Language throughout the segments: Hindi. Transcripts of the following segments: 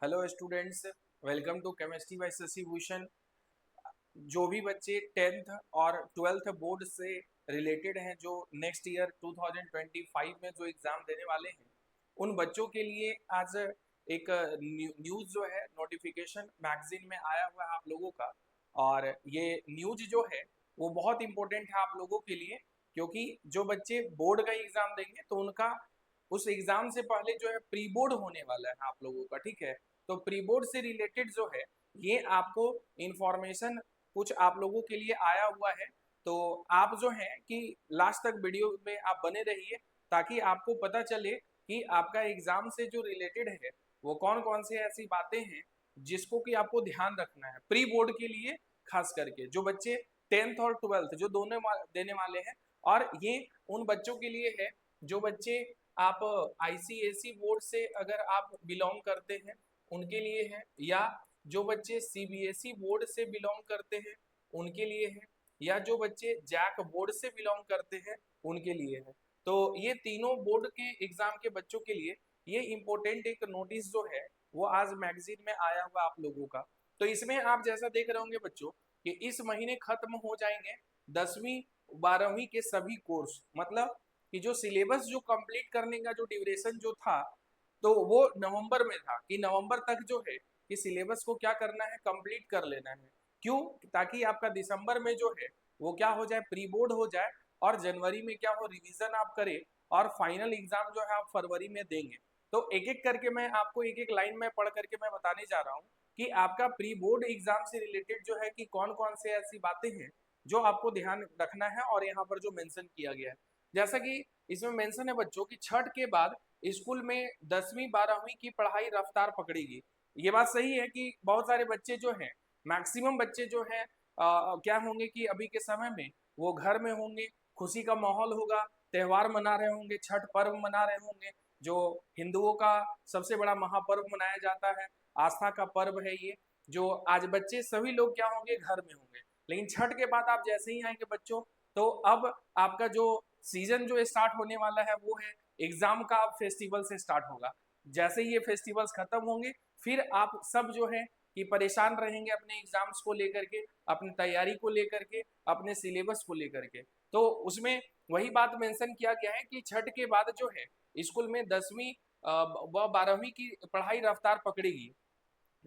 Hello students, welcome to chemistry by Shashi Bhushan. जो भी बच्चे 10th और 12th बोर्ड से रिलेटेड हैं, जो नेक्स्ट ईयर 2025 में जो एग्ज़ाम देने वाले हैं, उन बच्चों के लिए आज एक न्यूज़ जो है नोटिफिकेशन मैगजीन में आया हुआ है आप लोगों का। और ये न्यूज़ जो है वो बहुत इम्पोर्टेंट है आप लोगों के लिए, क्योंकि जो बच्चे बोर्ड का एग्ज़ाम देंगे तो उनका उस एग्ज़ाम से पहले जो है प्री बोर्ड होने वाला है आप लोगों का, ठीक है। तो प्री बोर्ड से रिलेटेड जो है ये आपको इंफॉर्मेशन कुछ आप लोगों के लिए आया हुआ है। तो आप जो है कि लास्ट तक वीडियो में आप बने रहिए, ताकि आपको पता चले कि आपका एग्जाम से जो रिलेटेड है वो कौन कौन से ऐसी बातें हैं जिसको कि आपको ध्यान रखना है प्री बोर्ड के लिए। खास करके जो बच्चे 10th और 12th जो दोनों देने वाले हैं, और ये उन बच्चों के लिए है जो बच्चे आप आईसीएसई बोर्ड से अगर आप बिलोंग करते हैं उनके लिए है, या जो बच्चे सीबीएसई बोर्ड से बिलोंग करते हैं उनके लिए है, या जो बच्चे जैक बोर्ड से बिलोंग करते हैं उनके लिए है। तो ये तीनों बोर्ड के एग्जाम के बच्चों के लिए ये इम्पोर्टेंट एक नोटिस जो है वो आज मैगजीन में आया हुआ आप लोगों का। तो इसमें आप जैसा देख रहे होंगे बच्चों कि इस महीने खत्म हो जाएंगे 10वीं 12वीं के सभी कोर्स, मतलब कि जो सिलेबस जो कंप्लीट करने का जो ड्यूरेशन जो था, तो वो नवंबर में था कि नवंबर तक जो है कि सिलेबस को क्या करना है, कंप्लीट कर लेना है। क्यों? ताकि आपका दिसंबर में जो है वो क्या हो जाए, प्री बोर्ड हो जाए, और जनवरी में क्या हो, रिवीजन आप करें, और फाइनल एग्जाम जो है आप फरवरी में देंगे। तो एक एक करके मैं आपको एक एक लाइन में पढ़ करके मैं बताने जा रहा हूँ कि आपका प्री बोर्ड एग्जाम से रिलेटेड जो है कि कौन कौन से ऐसी बातें हैं जो आपको ध्यान रखना है, और यहाँ पर जो मेंशन किया गया है। जैसा कि इसमें मेंशन है बच्चों की छठ के बाद स्कूल में 10वीं 12वीं की पढ़ाई रफ्तार पकड़ेगी। ये बात सही है कि बहुत सारे बच्चे जो हैं, मैक्सिमम बच्चे जो हैं क्या होंगे कि अभी के समय में वो घर में होंगे, खुशी का माहौल होगा, त्यौहार मना रहे होंगे, छठ पर्व मना रहे होंगे, जो हिंदुओं का सबसे बड़ा महापर्व मनाया जाता है, आस्था का पर्व है ये। जो आज बच्चे सभी लोग क्या होंगे, घर में होंगे। लेकिन छठ के बाद आप जैसे ही आएंगे बच्चों, तो अब आपका जो सीजन जो स्टार्ट होने वाला है वो है एग्जाम का, अब फेस्टिवल से स्टार्ट होगा। जैसे ही ये फेस्टिवल्स खत्म होंगे फिर आप सब जो है कि परेशान रहेंगे अपने एग्जाम्स को लेकर के, अपनी तैयारी को लेकर के, अपने सिलेबस को लेकर के। तो उसमें वही बात मेंशन किया गया है कि छठ के बाद जो है स्कूल में 10वीं व 12वीं की पढ़ाई रफ्तार पकड़ेगी।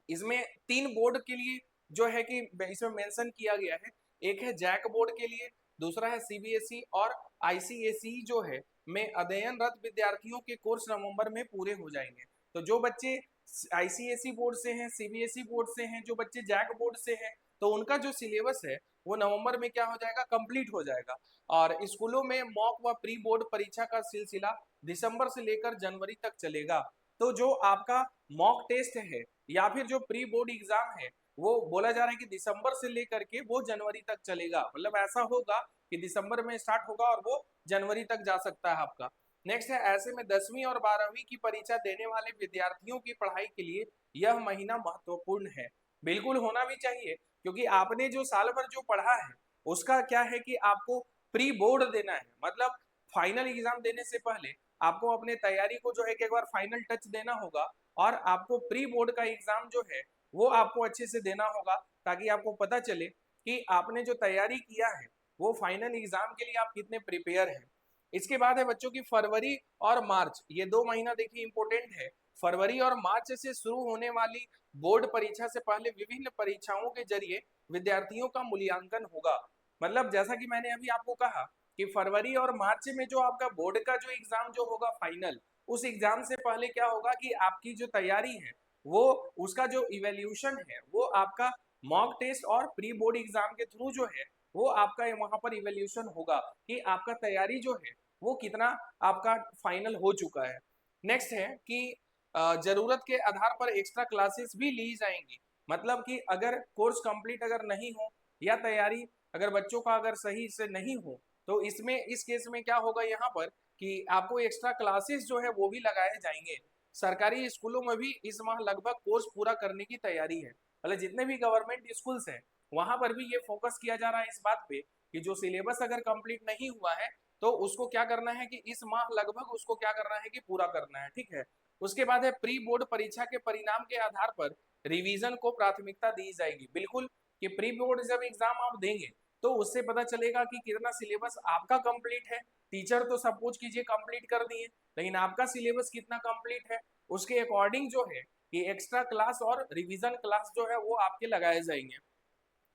इसमें तीन बोर्ड के लिए जो है कि इसमें मेंशन किया गया है। एक है जैक बोर्ड के लिए, दूसरा है सीबीएसई, और आईसीएसई जो है में अध्ययनरत विद्यार्थियों के कोर्स नवंबर में पूरे हो जाएंगे। तो जो बच्चे आईसीएसई बोर्ड से हैं, सीबीएसई बोर्ड से हैं, जो बच्चे जैक बोर्ड से हैं, तो उनका जो सिलेबस है वो नवंबर में क्या हो जाएगा, कंप्लीट हो जाएगा। और स्कूलों में मॉक व प्री बोर्ड परीक्षा का सिलसिला दिसंबर से लेकर जनवरी तक चलेगा। तो जो आपका मॉक टेस्ट है या फिर जो प्री बोर्ड एग्जाम है वो बोला जा रहा है कि दिसंबर से लेकर के वो जनवरी तक चलेगा। मतलब ऐसा होगा कि दिसंबर में स्टार्ट होगा और वो जनवरी तक जा सकता है आपका। नेक्स्ट है, ऐसे में 10वीं और 12वीं की परीक्षा देने वाले विद्यार्थियों की पढ़ाई के लिए यह महीना महत्वपूर्ण है। बिल्कुल होना भी चाहिए, क्योंकि आपने जो साल भर जो पढ़ा है उसका क्या है कि आपको प्री बोर्ड देना है। मतलब फाइनल एग्जाम देने से पहले आपको अपने तैयारी को जो है कि एक बार फाइनल टच देना होगा, और आपको प्री बोर्ड का एग्जाम जो है वो आपको अच्छे से देना होगा, ताकि आपको पता चले कि आपने जो तैयारी किया है वो फाइनल एग्जाम के लिए आप कितने प्रिपेयर हैं। इसके बाद है बच्चों की फरवरी और मार्च, ये 2 महीना देखिए इंपॉर्टेंट है। फरवरी और मार्च से शुरू होने वाली बोर्ड परीक्षा से पहले विभिन्न परीक्षाओं के जरिए विद्यार्थियों का मूल्यांकन होगा। मतलब जैसा कि मैंने अभी आपको कहा कि फरवरी और मार्च में जो आपका बोर्ड का जो एग्जाम जो होगा फाइनल, उस एग्जाम से पहले क्या होगा कि आपकी जो तैयारी है वो उसका जो इवेल्यूशन है वो आपका मॉक टेस्ट और प्री बोर्ड एग्जाम के थ्रू जो है वो आपका वहां पर इवेल्यूशन होगा कि आपका तैयारी जो है वो कितना आपका फाइनल हो चुका है। नेक्स्ट है कि जरूरत के आधार पर एक्स्ट्रा क्लासेस भी ली जाएंगी। मतलब कि अगर कोर्स कंप्लीट अगर नहीं हो, या तैयारी अगर बच्चों का अगर सही से नहीं हो, तो इसमें इस केस में क्या होगा यहाँ पर कि आपको एक्स्ट्रा क्लासेस जो है वो भी लगाए जाएंगे। सरकारी स्कूलों में भी इस माह लगभग कोर्स पूरा करने की तैयारी है। मतलब जितने भी गवर्नमेंट स्कूल्स हैं वहां पर भी ये फोकस किया जा रहा है इस बात पे कि जो सिलेबस अगर कंप्लीट नहीं हुआ है तो उसको क्या करना है कि इस माह लगभग उसको क्या करना है कि पूरा करना है, ठीक है। उसके बाद है प्री बोर्ड परीक्षा के परिणाम के आधार पर रिवीजन को प्राथमिकता दी जाएगी। बिल्कुल कि प्री बोर्ड जब एग्जाम आप देंगे तो उससे पता चलेगा कि कितना सिलेबस आपका कंप्लीट है। टीचर तो सपोज कीजिए कंप्लीट कर दिए, लेकिन आपका सिलेबस कितना कंप्लीट है, उसके अकॉर्डिंग जो है कि एक्स्ट्रा क्लास और रिवीजन क्लास जो है वो आपके लगाए जाएंगे।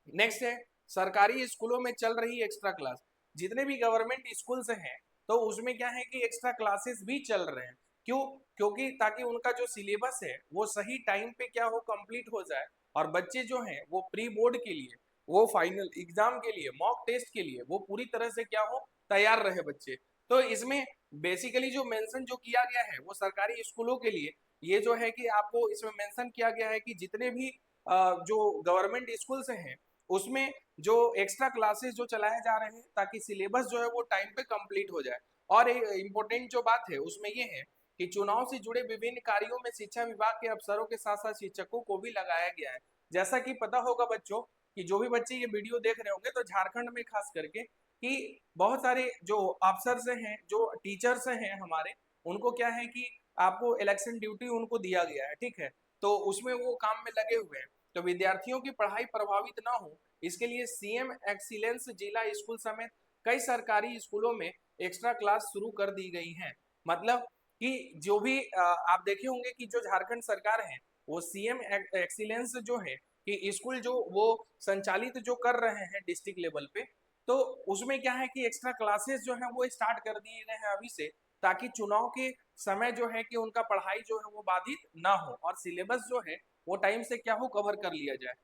नेक्स्ट है सरकारी स्कूलों में चल रही एक्स्ट्रा क्लास। जितने भी गवर्नमेंट स्कूल्स हैं तो उसमें क्या है कि एक्स्ट्रा क्लासेस भी चल रहे हैं। क्यों? क्योंकि ताकि उनका जो सिलेबस है वो सही टाइम पे क्या हो कंप्लीट हो जाए, और बच्चे जो हैं वो प्री बोर्ड के लिए, वो फाइनल एग्जाम के लिए, मॉक टेस्ट के लिए वो पूरी तरह से क्या हो तैयार रहे बच्चे। तो इसमें बेसिकली जो मेंशन जो किया गया है वो सरकारी स्कूलों के लिए ये जो है कि आपको इसमें मेंशन किया गया है कि जितने भी जो गवर्नमेंट स्कूल्स हैं उसमें जो एक्स्ट्रा क्लासेस जो चलाए जा रहे हैं ताकि सिलेबस जो है वो टाइम पे कंप्लीट हो जाए। और इम्पोर्टेंट जो बात है उसमें ये है कि चुनाव से जुड़े विभिन्न कार्यों में शिक्षा विभाग के अफसरों के साथ साथ शिक्षकों को भी लगाया गया है। जैसा कि पता होगा बच्चों कि जो भी बच्चे ये वीडियो देख रहे होंगे तो झारखंड में खास करके कि बहुत सारे जो अफसर हैं, जो टीचर्स हैं हमारे, उनको क्या है कि आपको इलेक्शन ड्यूटी उनको दिया गया है, ठीक है, तो उसमें वो काम में लगे हुए हैं। तो विद्यार्थियों की पढ़ाई प्रभावित ना हो इसके लिए सीएम एक्सीलेंस जिला स्कूल समेत कई सरकारी स्कूलों में एक्स्ट्रा क्लास शुरू कर दी गई हैं। मतलब कि जो भी आप देखे होंगे कि जो झारखंड सरकार है वो सीएम एक्सीलेंस जो है कि स्कूल जो वो संचालित जो कर रहे हैं डिस्ट्रिक्ट लेवल पे, तो उसमें क्या है कि एक्स्ट्रा क्लासेस जो है वो स्टार्ट कर दिए गए हैं अभी से, ताकि चुनाव के समय जो है कि उनका पढ़ाई जो है वो बाधित ना हो और सिलेबस जो है वो टाइम से क्या हो कवर कर लिया जाए।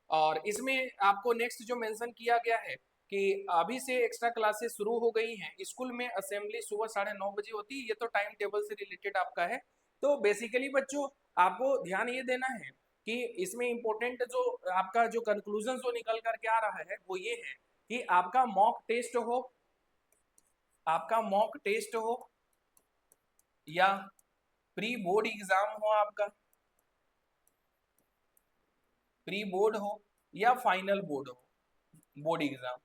और इसमें आपको नेक्स्ट जो मेंशन किया गया है कि अभी से एक्स्ट्रा क्लासेस शुरू हो गई हैं। स्कूल में असेंबली सुबह 9:30 बजे होती है, ये तो टाइम टेबल से रिलेटेड आपका है। तो बेसिकली बच्चों आपको ध्यान ये देना है कि इसमें इंपॉर्टेंट जो आपका जो कंक्लूजन जो निकल करके आ रहा है वो ये है कि आपका मॉक टेस्ट हो या प्री बोर्ड एग्जाम हो, आपका प्री बोर्ड हो या फाइनल बोर्ड हो, बोर्ड एग्जाम,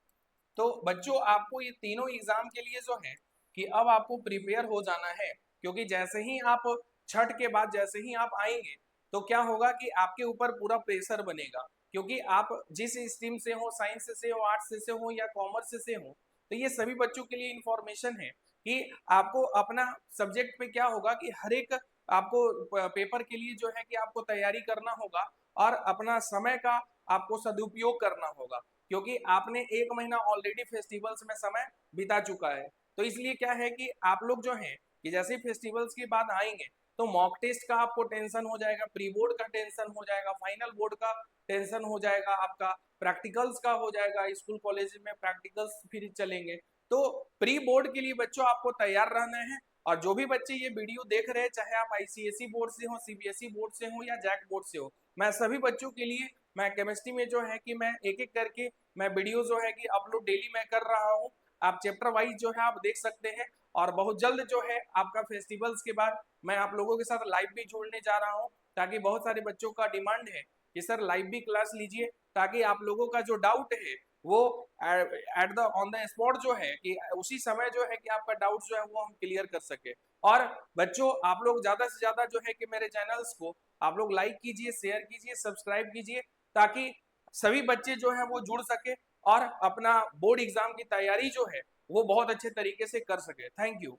तो बच्चों आपको ये तीनों एग्जाम के लिए जो है कि अब आपको प्रिपेयर हो जाना है। क्योंकि जैसे ही आप छठ के बाद जैसे ही आप आएंगे तो क्या होगा कि आपके ऊपर पूरा प्रेशर बनेगा। क्योंकि आप जिस स्ट्रीम से हो, साइंस से हो, आर्ट्स से हो या कॉमर्स से हो, तो ये सभी बच्चों के लिए इंफॉर्मेशन है कि आपको अपना सब्जेक्ट पे क्या होगा कि हर एक आपको पेपर के लिए जो है कि आपको तैयारी करना होगा और अपना समय का आपको सदुपयोग करना होगा। क्योंकि आपने 1 महीना ऑलरेडी फेस्टिवल्स में समय बिता चुका है। तो इसलिए क्या है कि आप लोग जो हैं कि जैसे फेस्टिवल्स के बाद आएंगे तो मॉक टेस्ट का आपको टेंशन हो जाएगा, प्री बोर्ड का टेंशन हो जाएगा, फाइनल बोर्ड का टेंशन हो जाएगा, आपका प्रैक्टिकल्स का हो जाएगा, स्कूल कॉलेज में प्रैक्टिकल्स फिर चलेंगे। तो प्री बोर्ड के लिए बच्चों आपको तैयार रहना है। और जो भी बच्चे ये वीडियो देख रहे हैं, चाहे आप आईसीएसई बोर्ड से हो, सीबीएसई बोर्ड से हो या जैक बोर्ड से हो, मैं सभी बच्चों के लिए मैं केमिस्ट्री में जो है कि मैं एक एक करके मैं वीडियो जो है कि अपलोड डेली मैं कर रहा हूँ। आप चैप्टर वाइज जो है आप देख सकते हैं। और बहुत जल्द जो है आपका फेस्टिवल्स के बाद मैं आप लोगों के साथ लाइव भी जोड़ने जा रहा हूँ, ताकि बहुत सारे बच्चों का डिमांड है कि सर लाइव भी क्लास लीजिए, ताकि आप लोगों का जो डाउट है वो at the on the spot जो है कि उसी समय जो है कि आपका डाउट जो है वो हम क्लियर कर सके। और बच्चों आप लोग ज्यादा से ज्यादा जो है कि मेरे चैनल्स को आप लोग लाइक कीजिए, शेयर कीजिए, सब्सक्राइब कीजिए, ताकि सभी बच्चे जो है वो जुड़ सके और अपना बोर्ड एग्जाम की तैयारी जो है वो बहुत अच्छे तरीके से कर सके। Thank you.